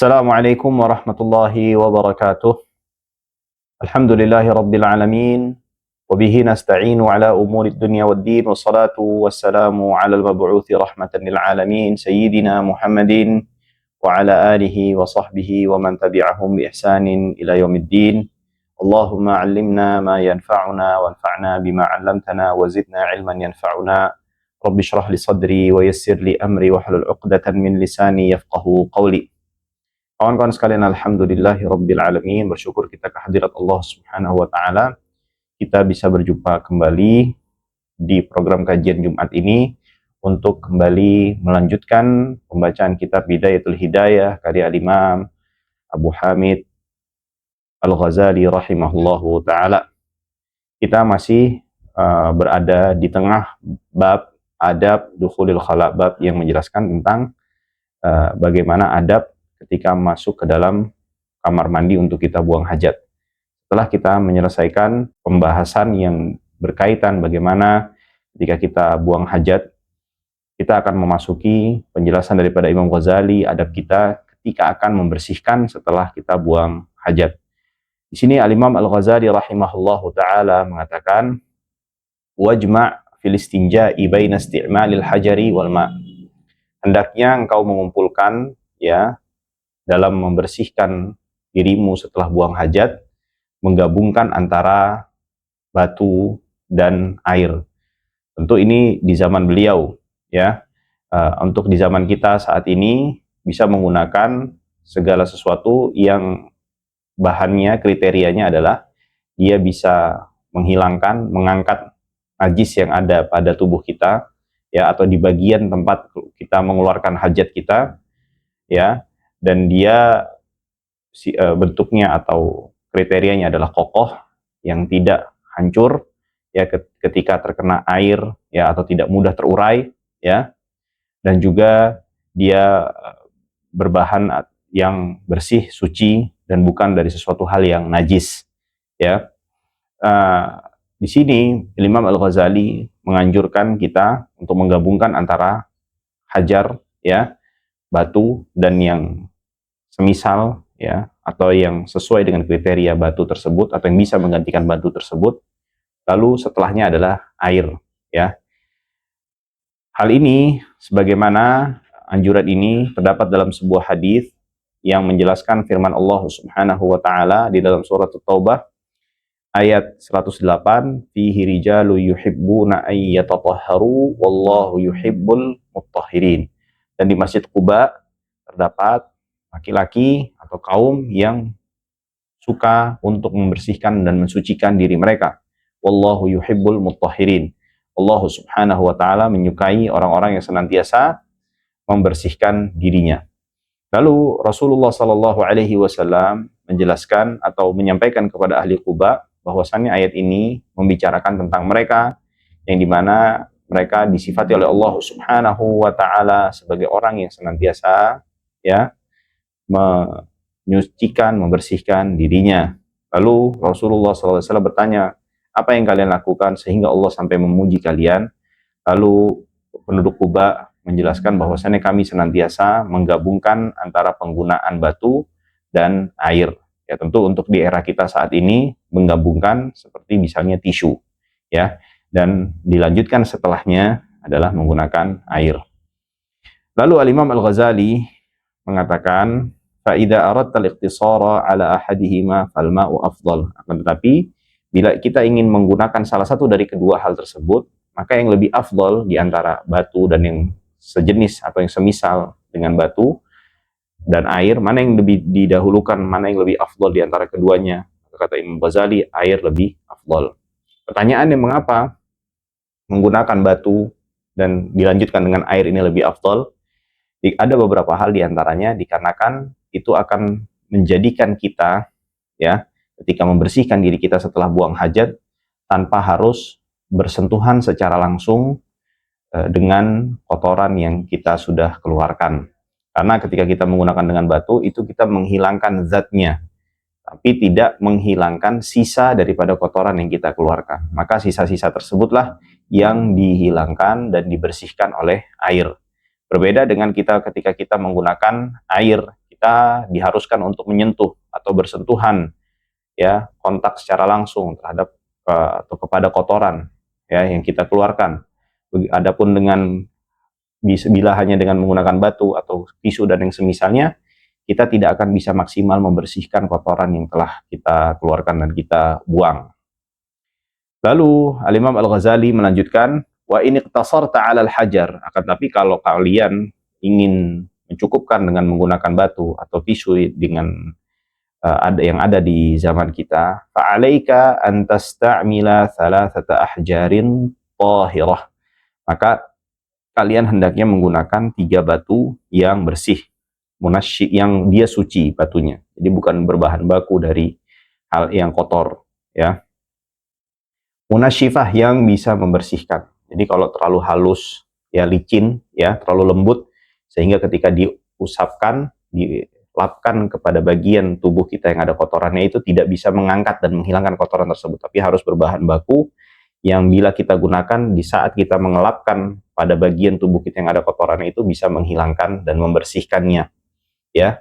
Assalamualaikum warahmatullahi wabarakatuh. Alhamdulillahi rabbil alamin. Wabihi nasta'inu ala umurid dunya waddin. Wassalatu wassalamu ala al-mab'uthi rahmatan lil alamin. Sayyidina Muhammadin wa ala alihi wa sahbihi wa man tabi'ahum bi ihsanin ila yaumiddin. Allahumma allimna ma yanfa'una wanfa'na bima 'allamtana wa zidna ilman yanfa'una. Rabbi shrah li sadri wa yassir li amri wa hlul 'uqdatan min lisani yafqahu qawli. Kawan-kawan sekalian, alhamdulillahi rabbil alamin, bersyukur kita kehadirat Allah Subhanahu wa taala. Kita bisa berjumpa kembali di program kajian Jumat ini untuk kembali melanjutkan pembacaan kitab Bidayatul Hidayah karya Imam Abu Hamid Al-Ghazali rahimahullahu taala. Kita masih berada di tengah bab adab dukhulil khala, bab yang menjelaskan tentang bagaimana adab ketika masuk ke dalam kamar mandi untuk kita buang hajat. Setelah kita menyelesaikan pembahasan yang berkaitan bagaimana ketika kita buang hajat, kita akan memasuki penjelasan daripada Imam Ghazali adab kita ketika akan membersihkan setelah kita buang hajat. Di sini Al-Imam Al-Ghazali rahimahullahu taala mengatakan, wajma' fil istinja'i baina isti'malil hajari wal ma'. Hendaknya engkau mengumpulkan dalam membersihkan dirimu setelah buang hajat, menggabungkan antara batu dan air. Tentu ini di zaman beliau, untuk di zaman kita saat ini bisa menggunakan segala sesuatu yang bahannya, kriterianya adalah dia bisa menghilangkan, mengangkat najis yang ada pada tubuh kita, atau di bagian tempat kita mengeluarkan hajat kita, dan dia bentuknya atau kriterianya adalah kokoh, yang tidak hancur ketika terkena air, atau tidak mudah terurai, dan juga dia berbahan yang bersih, suci, dan bukan dari sesuatu hal yang najis. Di sini Imam Al-Ghazali menganjurkan kita untuk menggabungkan antara hajar, batu, dan yang semisal, atau yang sesuai dengan kriteria batu tersebut atau yang bisa menggantikan batu tersebut. Lalu setelahnya adalah air, Hal ini sebagaimana anjuran ini terdapat dalam sebuah hadis yang menjelaskan firman Allah Subhanahu wa taala di dalam surat At-Taubah ayat 108, fihi rijalu yuhibbuna ay yatatahharu wallahu yuhibbul mutahhirin. Dan di Masjid Quba terdapat laki-laki atau kaum yang suka untuk membersihkan dan mensucikan diri mereka. Wallahu yuhibbul mutahhirin. Allah Subhanahu wa taala menyukai orang-orang yang senantiasa membersihkan dirinya. Lalu Rasulullah sallallahu alaihi wasallam menjelaskan atau menyampaikan kepada ahli Quba bahwasannya ayat ini membicarakan tentang mereka yang dimana mereka disifati oleh Allah Subhanahu wa taala sebagai orang yang senantiasa menyucikan, membersihkan dirinya. Lalu Rasulullah SAW bertanya, apa yang kalian lakukan sehingga Allah sampai memuji kalian? Lalu penduduk Quba menjelaskan bahwasannya kami senantiasa menggabungkan antara penggunaan batu dan air. Tentu untuk di era kita saat ini menggabungkan seperti misalnya tisu, dan dilanjutkan setelahnya adalah menggunakan air. Lalu Al-Imam Al-Ghazali mengatakan, fa idza aradta al-iqtisara ala ahadihima fal ma'u afdal. Akan tetapi bila kita ingin menggunakan salah satu dari kedua hal tersebut, maka yang lebih afdal di antara batu dan yang sejenis atau yang semisal dengan batu dan air, mana yang lebih didahulukan, mana yang lebih afdal di antara keduanya? Kata Imam Ghazali, air lebih afdal. Pertanyaannya, mengapa menggunakan batu dan dilanjutkan dengan air ini lebih afdal? Ada beberapa hal di antaranya, dikarenakan itu akan menjadikan kita ketika membersihkan diri kita setelah buang hajat tanpa harus bersentuhan secara langsung dengan kotoran yang kita sudah keluarkan. Karena ketika kita menggunakan dengan batu, itu kita menghilangkan zatnya, tapi tidak menghilangkan sisa daripada kotoran yang kita keluarkan. Maka sisa-sisa tersebutlah yang dihilangkan dan dibersihkan oleh air. Berbeda dengan kita ketika kita menggunakan air, kita diharuskan untuk menyentuh atau bersentuhan, ya, kontak secara langsung terhadap atau kepada kotoran, ya, yang kita keluarkan. Adapun bila hanya dengan menggunakan batu atau tisu dan yang semisalnya, kita tidak akan bisa maksimal membersihkan kotoran yang telah kita keluarkan dan kita buang. Lalu Al-Imam Al-Ghazali melanjutkan, wa in iqtasarta 'alal hajar, akan tapi kalau kalian ingin mencukupkan dengan menggunakan batu atau tisu dengan yang ada di zaman kita, fa'alaika an tasta'mila thalathata ahjarin tahirah. Maka kalian hendaknya menggunakan 3 batu yang bersih, munasyi, yang dia suci batunya. Jadi bukan berbahan baku dari hal yang kotor, ya. Munasyifah yang bisa membersihkan. Jadi kalau terlalu halus, ya licin, ya terlalu lembut, sehingga ketika diusapkan, dilapkan kepada bagian tubuh kita yang ada kotorannya itu tidak bisa mengangkat dan menghilangkan kotoran tersebut, tapi harus berbahan baku yang bila kita gunakan di saat kita mengelapkan pada bagian tubuh kita yang ada kotorannya itu bisa menghilangkan dan membersihkannya, ya.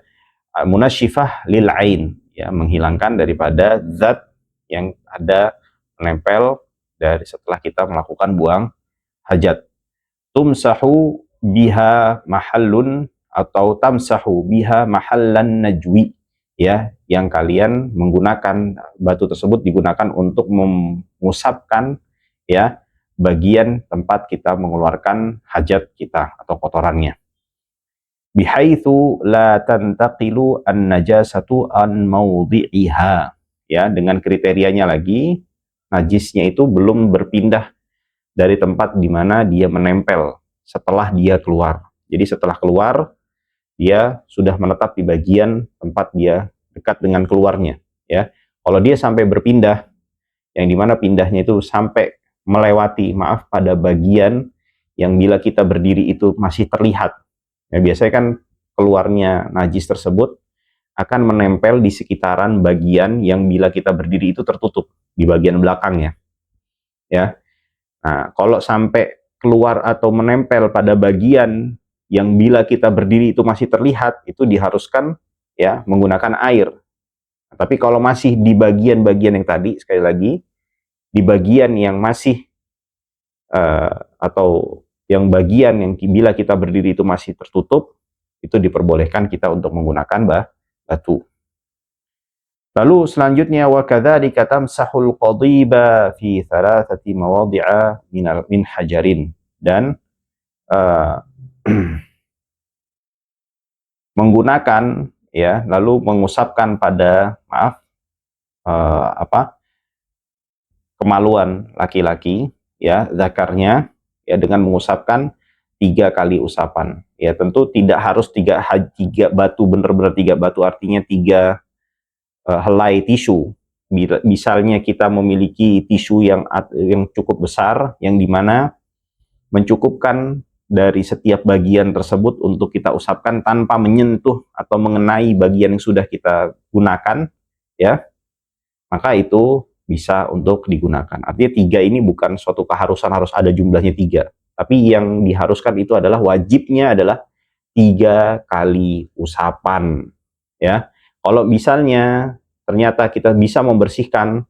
Munasyifah lil ain, ya, menghilangkan daripada zat yang ada menempel dari setelah kita melakukan buang hajat. Tumsahu biha mahallun atau tamsahu biha mahallan najwi, ya, yang kalian menggunakan batu tersebut digunakan untuk mengusapkan, ya, bagian tempat kita mengeluarkan hajat kita atau kotorannya. Bihaitsu la tantaqilu an-najasatu an mawdi'iha, ya, dengan kriterianya lagi najisnya itu belum berpindah dari tempat di mana dia menempel setelah dia keluar. Jadi setelah keluar, dia sudah menetap di bagian tempat dia dekat dengan keluarnya, ya. Kalau dia sampai berpindah, yang dimana pindahnya itu sampai melewati, pada bagian yang bila kita berdiri itu masih terlihat, ya, biasanya kan keluarnya najis tersebut akan menempel di sekitaran bagian yang bila kita berdiri itu tertutup di bagian belakangnya, ya. Nah, kalau sampai keluar atau menempel pada bagian yang bila kita berdiri itu masih terlihat, itu diharuskan, ya, menggunakan air. Nah, tapi kalau masih di bagian-bagian yang tadi, sekali lagi, di bagian yang masih atau yang bagian yang bila kita berdiri itu masih tertutup, itu diperbolehkan kita untuk menggunakan batu. Lalu selanjutnya, wa kadzalika tamsahul qadiba fi thalathati mawadhi'a min hajarin, dan menggunakan, ya, lalu mengusapkan pada kemaluan laki-laki, ya, zakarnya, ya, dengan mengusapkan 3 kali usapan. Ya, tentu tidak harus tiga batu, benar-benar 3 batu, artinya 3 helai tisu. Misalnya kita memiliki tisu yang cukup besar, yang dimana mencukupkan dari setiap bagian tersebut untuk kita usapkan tanpa menyentuh atau mengenai bagian yang sudah kita gunakan, ya, maka itu bisa untuk digunakan. Artinya 3 ini bukan suatu keharusan harus ada jumlahnya 3, tapi yang diharuskan itu adalah, wajibnya adalah 3 kali usapan, ya. Kalau misalnya ternyata kita bisa membersihkan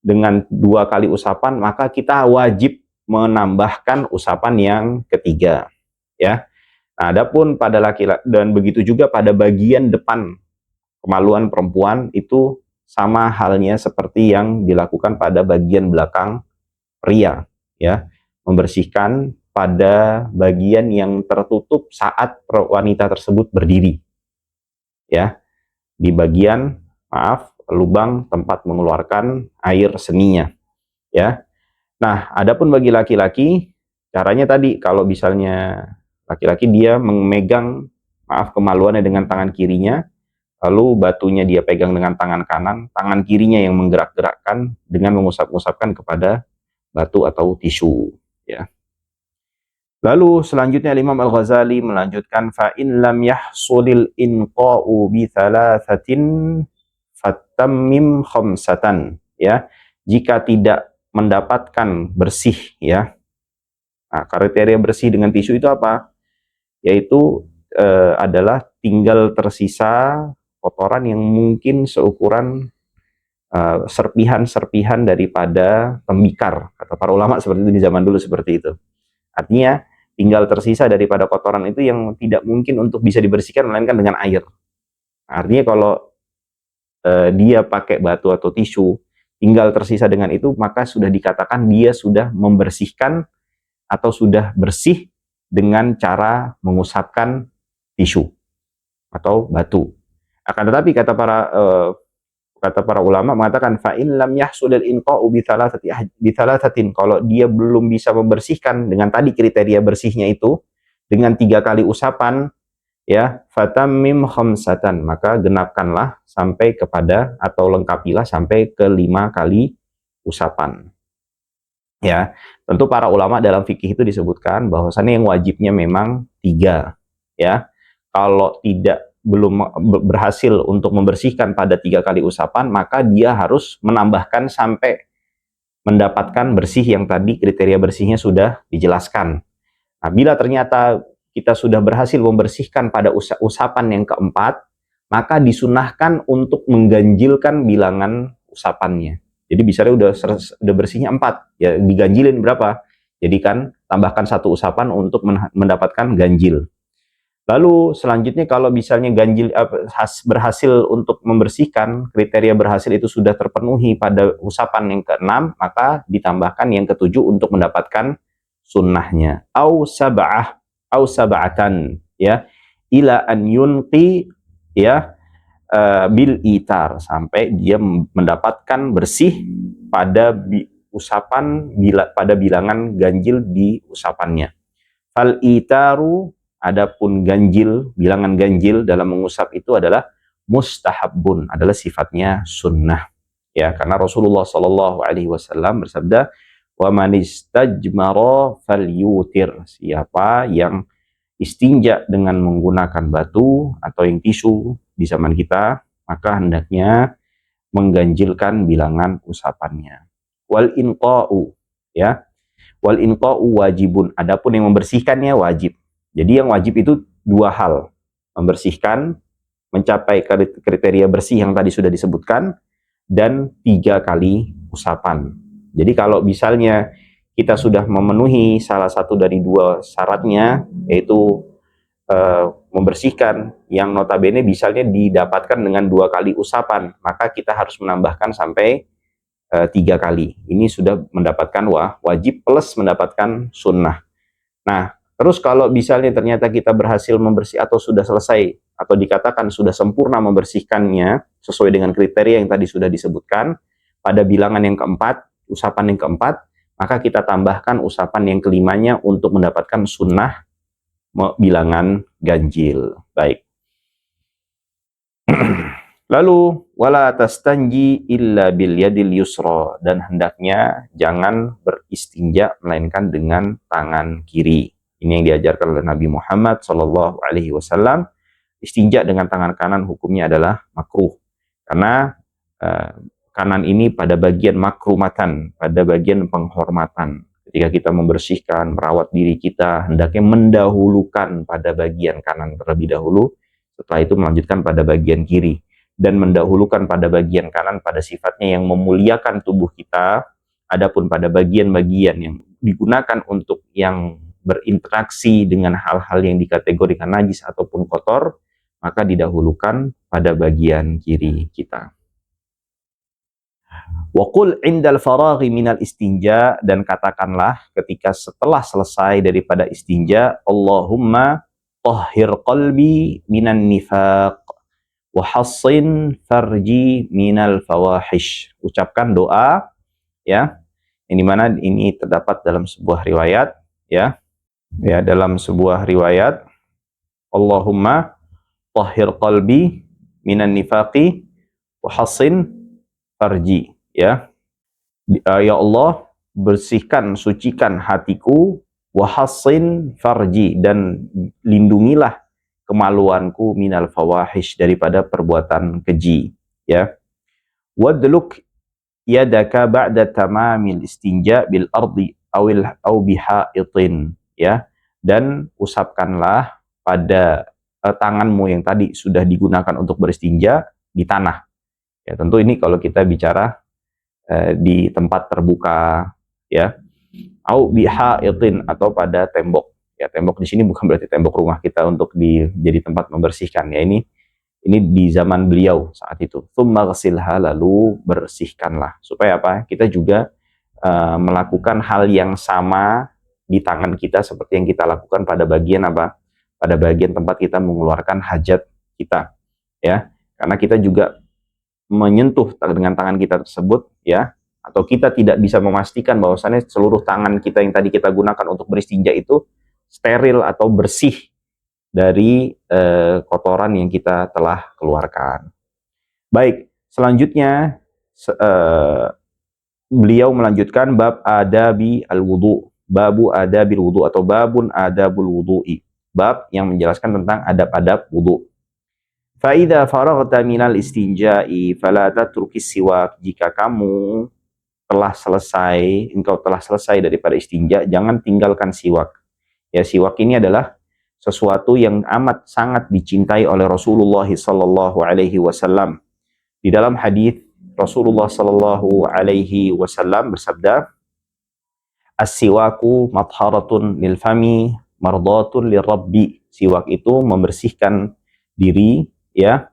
dengan 2 kali usapan, maka kita wajib menambahkan usapan yang ketiga, ya. Nah, adapun pada laki-laki, dan begitu juga pada bagian depan kemaluan perempuan, itu sama halnya seperti yang dilakukan pada bagian belakang pria, ya, membersihkan pada bagian yang tertutup saat wanita tersebut berdiri, ya, di bagian lubang tempat mengeluarkan air seninya, ya. Nah, adapun bagi laki-laki, caranya tadi, kalau misalnya laki-laki dia memegang kemaluannya dengan tangan kirinya, lalu batunya dia pegang dengan tangan kanan, tangan kirinya yang menggerak-gerakkan dengan mengusap-usapkan kepada batu atau tisu, ya. Lalu selanjutnya Imam Al-Ghazali melanjutkan, fa in lam yahsulil inqa'u bi thalathatin fatammim khamsatan, ya. Jika tidak mendapatkan bersih, ya. Nah, kriteria bersih dengan tisu itu apa? Yaitu adalah tinggal tersisa kotoran yang mungkin seukuran serpihan-serpihan daripada tembikar. Kata para ulama seperti itu di zaman dulu seperti itu. Artinya tinggal tersisa daripada kotoran itu yang tidak mungkin untuk bisa dibersihkan melainkan dengan air. Artinya kalau dia pakai batu atau tisu, tinggal tersisa dengan itu, maka sudah dikatakan dia sudah membersihkan atau sudah bersih dengan cara mengusapkan tisu atau batu. Akan tetapi kata para ulama mengatakan fa in lam yahsulil inqa'u bi thalathatin, kalau dia belum bisa membersihkan dengan tadi kriteria bersihnya itu dengan 3 kali usapan, ya, fatammim khamsatan, maka genapkanlah sampai kepada atau lengkapilah sampai ke 5 kali usapan. Ya, tentu para ulama dalam fikih itu disebutkan bahwasannya yang wajibnya memang 3, ya. Kalau belum berhasil untuk membersihkan pada 3 kali usapan, maka dia harus menambahkan sampai mendapatkan bersih yang tadi kriteria bersihnya sudah dijelaskan. Nah, bila ternyata kita sudah berhasil membersihkan pada usapan yang keempat, maka disunahkan untuk mengganjilkan bilangan usapannya. Jadi misalnya udah bersihnya 4, ya diganjilin berapa? Jadi kan tambahkan 1 usapan untuk mendapatkan ganjil. Lalu selanjutnya kalau misalnya ganjil berhasil untuk membersihkan, kriteria berhasil itu sudah terpenuhi pada usapan yang ke-6, maka ditambahkan yang ke-7 untuk mendapatkan sunnahnya. Au sab'atan, ya, ila an yunqi, ya, bil itar, sampai dia mendapatkan bersih pada pada bilangan ganjil di usapannya. Fal itaru, adapun ganjil, bilangan ganjil dalam mengusap itu adalah mustahabun, adalah sifatnya sunnah. Ya, karena Rasulullah Shallallahu Alaihi Wasallam bersabda, wa man istajmara falyutir, siapa yang istinja dengan menggunakan batu atau yang tisu di zaman kita, maka hendaknya mengganjilkan bilangan usapannya. Wal inqa'u, ya, wal inqa'u wajibun, adapun yang membersihkannya wajib. Jadi yang wajib itu 2 hal, membersihkan, mencapai kriteria bersih yang tadi sudah disebutkan, dan 3 kali usapan. Jadi kalau misalnya kita sudah memenuhi salah satu dari 2 syaratnya, yaitu membersihkan, yang notabene misalnya didapatkan dengan 2 kali usapan, maka kita harus menambahkan sampai 3 kali. Ini sudah mendapatkan wajib plus mendapatkan sunnah. Nah, terus kalau misalnya ternyata kita berhasil membersih atau sudah selesai atau dikatakan sudah sempurna membersihkannya sesuai dengan kriteria yang tadi sudah disebutkan pada bilangan yang keempat, usapan yang keempat, maka kita tambahkan usapan yang kelimanya untuk mendapatkan sunnah bilangan ganjil. Baik. Lalu wala tastanji illa bil yadil yusra, dan hendaknya jangan beristinja melainkan dengan tangan kiri. Ini yang diajarkan oleh Nabi Muhammad Shallallahu Alaihi Wasallam. Istinja dengan tangan kanan hukumnya adalah makruh, karena kanan ini pada bagian makrumatan, pada bagian penghormatan. Ketika kita membersihkan, merawat diri kita, hendaknya mendahulukan pada bagian kanan terlebih dahulu, setelah itu melanjutkan pada bagian kiri. Dan mendahulukan pada bagian kanan pada sifatnya yang memuliakan tubuh kita, adapun pada bagian-bagian yang digunakan untuk yang berinteraksi dengan hal-hal yang dikategorikan najis ataupun kotor, maka didahulukan pada bagian kiri kita. Wa qul indal faraghi minal istinja, dan katakanlah ketika setelah selesai daripada istinja, Allahumma tahhir qalbi minan nifaq wa hassin farji minal fawahish. Ucapkan doa, ya, yang dimana ini terdapat dalam sebuah riwayat, ya, dalam sebuah riwayat, Allahumma tahhir qalbi minan nifaqi wa hassin farji, ya, ya Allah, bersihkan, sucikan hatiku, wa hassin farji, dan lindungilah kemaluanku, minal fawahish, daripada perbuatan keji, ya. Wadluk yadaka ba'da tamamil istinja bil ardi au bihaitin, ya, dan usapkanlah pada tanganmu yang tadi sudah digunakan untuk beristinja di tanah. Ya, tentu ini kalau kita bicara di tempat terbuka, ya, au bihaitin, atau pada tembok. Ya, tembok di sini bukan berarti tembok rumah kita untuk jadi tempat membersihkan. Ya, ini di zaman beliau saat itu. Tsumma ghasilha, lalu bersihkanlah. Supaya apa? Kita juga melakukan hal yang sama di tangan kita seperti yang kita lakukan pada bagian apa? Pada bagian tempat kita mengeluarkan hajat kita, ya. Karena kita juga menyentuh dengan tangan kita tersebut, ya, atau kita tidak bisa memastikan bahwasannya seluruh tangan kita yang tadi kita gunakan untuk beristinja itu steril atau bersih dari kotoran yang kita telah keluarkan. Baik, selanjutnya beliau melanjutkan bab adabi al-wudu, babu adabil wudu, atau babun adabul wudu'i, bab yang menjelaskan tentang adab-adab wudu. Fa'idha faraghta minal istinja'i fala tatrukis siwak, jika kamu engkau telah selesai daripada istinja, jangan tinggalkan siwak. Ya, siwak ini adalah sesuatu yang amat sangat dicintai oleh Rasulullah sallallahu alaihi wasallam. Di dalam hadis Rasulullah sallallahu alaihi wasallam bersabda, "As-siwaku matharatun lil fami, mardatun lirabbi." Siwak itu membersihkan diri, ya,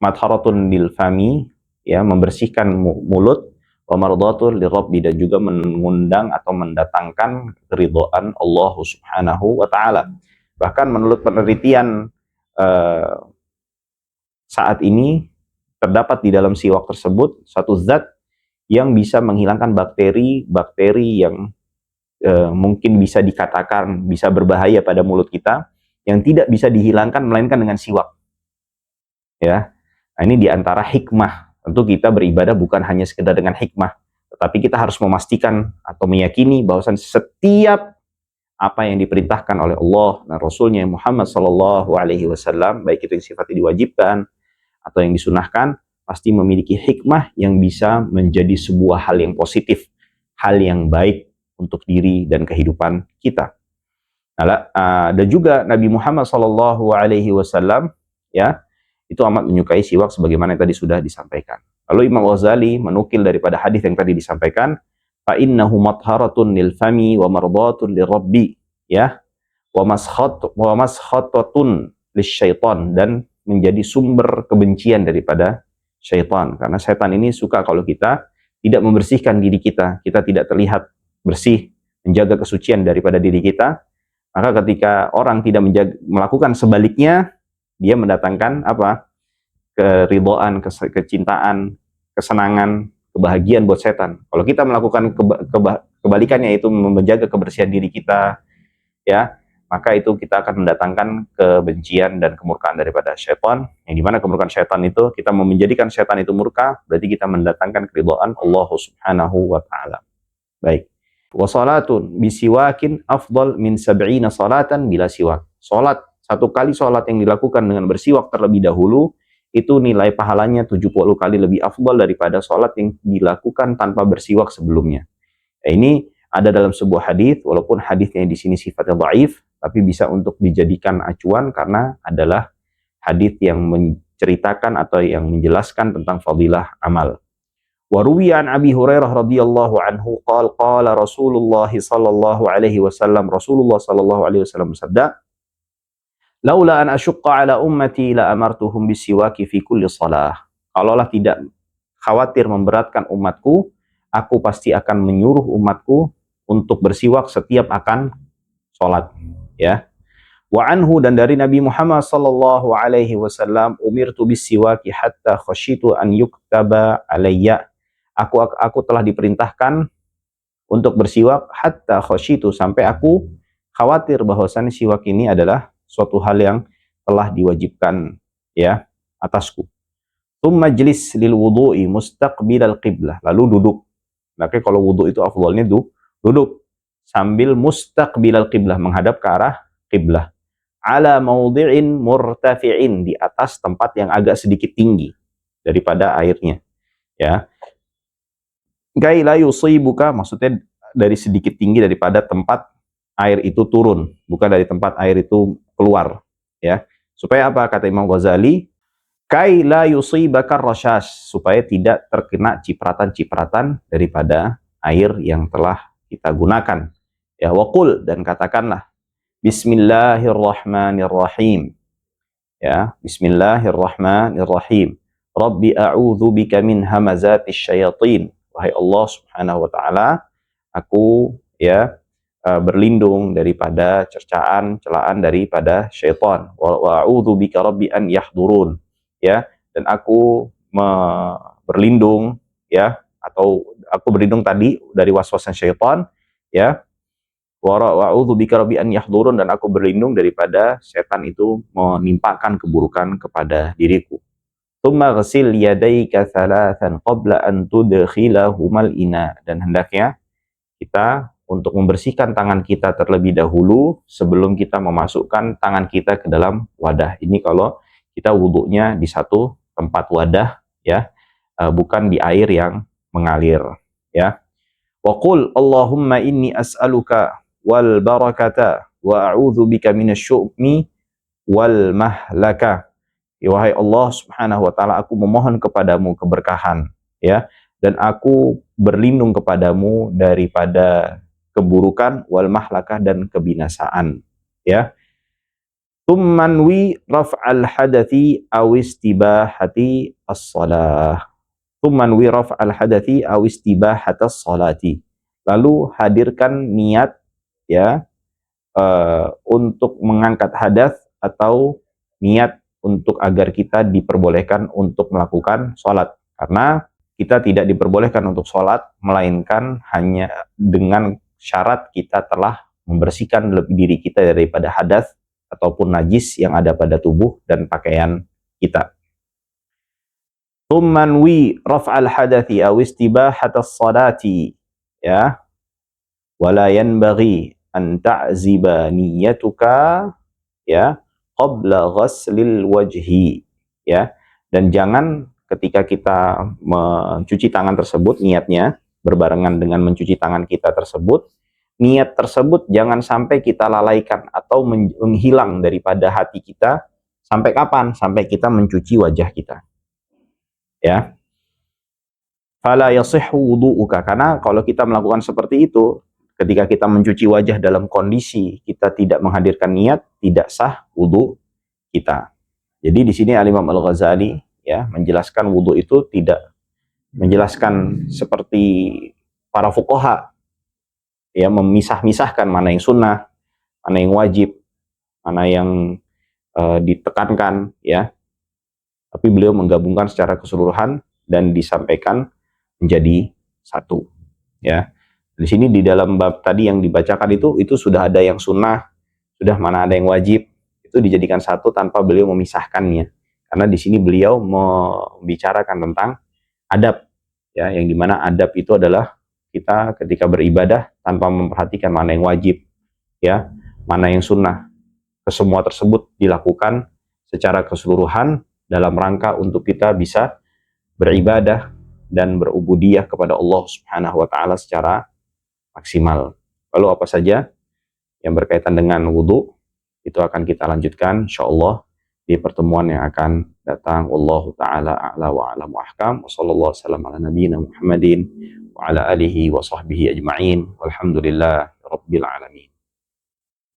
matharatun lil fami, ya, membersihkan mulut, wa mardatun lirabbi, dan juga mengundang atau mendatangkan keridhaan Allah Subhanahu wa taala. Bahkan menurut penelitian saat ini, terdapat di dalam siwak tersebut satu zat yang bisa menghilangkan bakteri-bakteri yang mungkin bisa dikatakan bisa berbahaya pada mulut kita, yang tidak bisa dihilangkan melainkan dengan siwak. Ya, nah, ini diantara hikmah. Tentu kita beribadah bukan hanya sekedar dengan hikmah, tetapi kita harus memastikan atau meyakini bahwa setiap apa yang diperintahkan oleh Allah dan Rasulnya Muhammad Sallallahu Alaihi Wasallam, baik itu yang sifatnya diwajibkan atau yang disunahkan, pasti memiliki hikmah yang bisa menjadi sebuah hal yang positif, hal yang baik untuk diri dan kehidupan kita. Dan juga Nabi Muhammad Sallallahu Alaihi Wasallam, ya, itu amat menyukai siwak sebagaimana yang tadi sudah disampaikan. Lalu Imam Ghazali menukil daripada hadis yang tadi disampaikan, fa innahu matharatun lil fami wa mardatun lirabbi, ya, wa maskhatatun lisyaitan, dan menjadi sumber kebencian daripada syaitan. Karena syaitan ini suka kalau kita tidak membersihkan diri kita, kita tidak terlihat bersih, menjaga kesucian daripada diri kita. Maka ketika orang tidak melakukan sebaliknya, dia mendatangkan apa? Keridhaan, kecintaan, kesenangan, kebahagiaan buat setan. Kalau kita melakukan kebalikannya, yaitu menjaga kebersihan diri kita, ya, maka itu kita akan mendatangkan kebencian dan kemurkaan daripada syaitan, yang dimana kemurkaan syaitan itu, kita menjadikan syaitan itu murka, berarti kita mendatangkan keridhaan Allah Subhanahu wa ta'ala. Baik. Wa salatun bisiwakin afdal min sab'ina salatan bila siwak. Salat, satu kali salat yang dilakukan dengan bersiwak terlebih dahulu, itu nilai pahalanya 70 kali lebih afdal daripada salat yang dilakukan tanpa bersiwak sebelumnya. Ini ada dalam sebuah hadis, walaupun hadisnya di sini sifatnya dhaif, tapi bisa untuk dijadikan acuan karena adalah hadis yang menceritakan atau yang menjelaskan tentang fadilah amal. Wa ruwiya an Abi Hurairah radhiyallahu anhu qala Rasulullah sallallahu alaihi wasallam, Rasulullah sallallahu alaihi wasallam bersabda, "Laula an asyqa ala ummati la amartuhum bisiwaki fi kulli shalah." Kalaulah tidak khawatir memberatkan umatku, aku pasti akan menyuruh umatku untuk bersiwak setiap akan sholat, ya. Wa anhu, dan dari Nabi Muhammad sallallahu alaihi wasallam, umirtu bisiwaki hatta khasyitu an yuktaba alayya. Aku telah diperintahkan untuk bersiwak hatta khasyitu, sampai aku khawatir bahwasannya siwak ini adalah suatu hal yang telah diwajibkan, ya, atasku. Tsumma jlis lil wudu'i mustaqbilal qiblah, lalu duduk. Maka kalau wudu itu afdhalnya duduk sambil mustaqbilal qiblah, menghadap ke arah qiblah. Ala maudhi'in murtafi'in, di atas tempat yang agak sedikit tinggi daripada airnya, ya. Gai la yusibuka, maksudnya dari sedikit tinggi daripada tempat air itu turun, bukan dari tempat air itu keluar, ya. Supaya apa? Kata Imam Ghazali, kai la yusibakar rasyash, supaya tidak terkena cipratan-cipratan daripada air yang telah kita gunakan. Ya, waqul, dan katakanlah bismillahirrahmanirrahim. Ya, bismillahirrahmanirrahim. Rabbi a'udzu bika min hamazatis syayatin. Wahai Allah Subhanahu wa taala, aku ya berlindung daripada cercaan, celaan daripada syaitan. Wa a'udzu bika rabbi an yahdurun. Ya, dan aku berlindung ya, atau aku berlindung tadi dari waswasan syaitan, ya. Wa a'udzu bika rabbi an yahdurun, dan aku berlindung daripada setan itu menimpakan keburukan kepada diriku. Tsumma ghsil yadayka thalathan qabla an tudkhilahumal ina, dan hendaknya kita untuk membersihkan tangan kita terlebih dahulu sebelum kita memasukkan tangan kita ke dalam wadah. Ini kalau kita wudhunya di satu tempat wadah, ya, bukan di air yang mengalir, ya. Wa qul Allahumma inni as'aluka wal barakata wa a'udzu bika minasyu'mi wal mahlaka. Ya, wahai Allah Subhanahu wa taala, aku memohon kepadamu keberkahan, ya, dan aku berlindung kepadamu daripada keburukan, wal mahlakah, dan kebinasaan, ya. Tummanwi raf'al hadathi aw istibahati as-shalah. Tummanwi raf'al hadathi aw istibahatas salati. Lalu hadirkan niat, ya, untuk mengangkat hadas atau niat untuk agar kita diperbolehkan untuk melakukan sholat. Karena kita tidak diperbolehkan untuk sholat, melainkan hanya dengan syarat kita telah membersihkan diri kita daripada hadas ataupun najis yang ada pada tubuh dan pakaian kita. Tummanwi raf'al hadathi aw istibahatas salati, ya, wala yanbaghi an ta'ziba niyyatuka, ya, qabla ghaslil wajhi, ya, dan jangan ketika kita mencuci tangan tersebut, niatnya berbarengan dengan mencuci tangan kita tersebut, niat tersebut jangan sampai kita lalaikan atau menghilang daripada hati kita. Sampai kapan? Sampai kita mencuci wajah kita, ya. Fala yasihhu wudu'uka, karena kalau kita melakukan seperti itu, ketika kita mencuci wajah dalam kondisi kita tidak menghadirkan niat, tidak sah wudu kita. Jadi di sini Al-Imam Al-Ghazali, ya, menjelaskan wudu itu tidak menjelaskan seperti para fuqaha, ya, memisah-misahkan mana yang sunnah, mana yang wajib, mana yang ditekankan, ya. Tapi beliau menggabungkan secara keseluruhan dan disampaikan menjadi satu, ya. Di sini di dalam bab tadi yang dibacakan itu sudah ada yang sunnah, sudah mana ada yang wajib, itu dijadikan satu tanpa beliau memisahkannya. Karena di sini beliau membicarakan tentang adab, ya, yang dimana adab itu adalah kita ketika beribadah tanpa memperhatikan mana yang wajib, ya, mana yang sunnah. Kesemua tersebut dilakukan secara keseluruhan dalam rangka untuk kita bisa beribadah dan berubudiyah kepada Allah Subhanahu wa taala secara maksimal. Lalu apa saja yang berkaitan dengan wudhu itu akan kita lanjutkan insyaallah di pertemuan yang akan datang. Wallahu taala a'la wa a'lam wa ahkam. Wassallallahu wasallam ala nabiyyina Muhammadin wa ala alihi wa sahbihi ajma'in. Walhamdulillah rabbil alamin.